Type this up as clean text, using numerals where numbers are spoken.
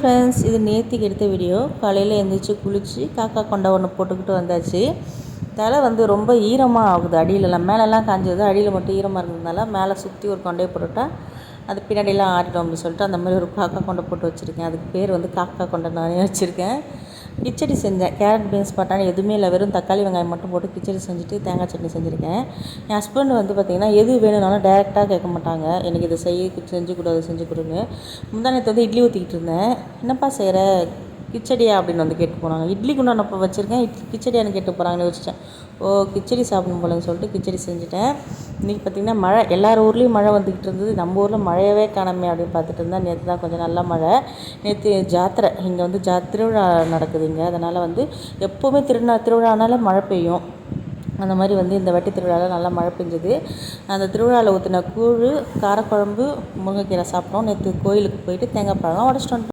Friends, இது நேத்திக்கு எடுத்த வீடியோ. காலையில் எழுந்திரிச்சு குளித்து காக்கா கொண்டை ஒன்று போட்டுக்கிட்டு வந்தாச்சு. தலை வந்து ரொம்ப ஈரமாக ஆகுது. அடியிலலாம் மேலெல்லாம் காஞ்சது, அடியில் மட்டும் ஈரமாக இருக்கிறதுனால மேலே சுற்றி ஒரு கொண்டையை போட்டுவிட்டா அது பின்னாடியெல்லாம் ஆறிடும் அப்படின்னு சொல்லிட்டு அந்த மாதிரி ஒரு காக்கா கொண்டை போட்டு வச்சுருக்கேன். அதுக்கு பேர் வந்து காக்கா கொண்டை நானே வச்சுருக்கேன். கிச்சடி செஞ்சேன். கேரட் பீன்ஸ் பட்டாணி எதுவுமே இல்லை, வெறும் தக்காளி வெங்காயம் மட்டும் போட்டு கிச்சடி செஞ்சுட்டு தேங்காய் சட்னி செஞ்சுருக்கேன். என் ஹஸ்பண்ட் வந்து பார்த்திங்கன்னா எது வேணும்னாலும் டேரெக்டாக கேட்க மாட்டாங்க, எனக்கு இதை செஞ்சு கொடு, அதை செஞ்சு கொடுன்னு. முந்தானத்து வந்து இட்லி ஊற்றிக்கிட்டு இருந்தேன். என்னப்பா செய்கிற, கிச்சடியா அப்படின்னு வந்து கேட்டு போனாங்க. இட்லி குண்டான் அப்போ வச்சுருக்கேன், கிச்சடியான்னு கேட்டு போகிறாங்கன்னு யோசித்தேன். ஓ, கிச்சடி சாப்பிடணும் போலன்னு சொல்லிட்டு கிச்சடி செஞ்சுட்டேன். இன்றைக்கி பார்த்திங்கன்னா மழை, எல்லார் ஊர்லேயும் மழை வந்துக்கிட்டு இருந்தது. நம்ம ஊரில் மழையவே காணாமே அப்படின்னு பார்த்துட்டு இருந்தேன். நேற்று தான் கொஞ்சம் நல்ல மழை. நேற்று ஜாத்திரை, இங்கே வந்து திருவிழா நடக்குது இங்கே. அதனால் வந்து எப்போவுமே திருவிழானால மழை பெய்யும். அந்த மாதிரி வந்து இந்த வாட்டி திருவிழாவில் நல்லா மழை பெஞ்சது. அந்த திருவிழாவில் ஊற்றின கூழ், காரக்குழம்பு, முருங்கைக்கீரை சாப்பிட்டோம். நேற்று கோயிலுக்கு போயிட்டு தேங்காய் பழம்லாம் உடச்சிட்டு வந்துட்டோம்.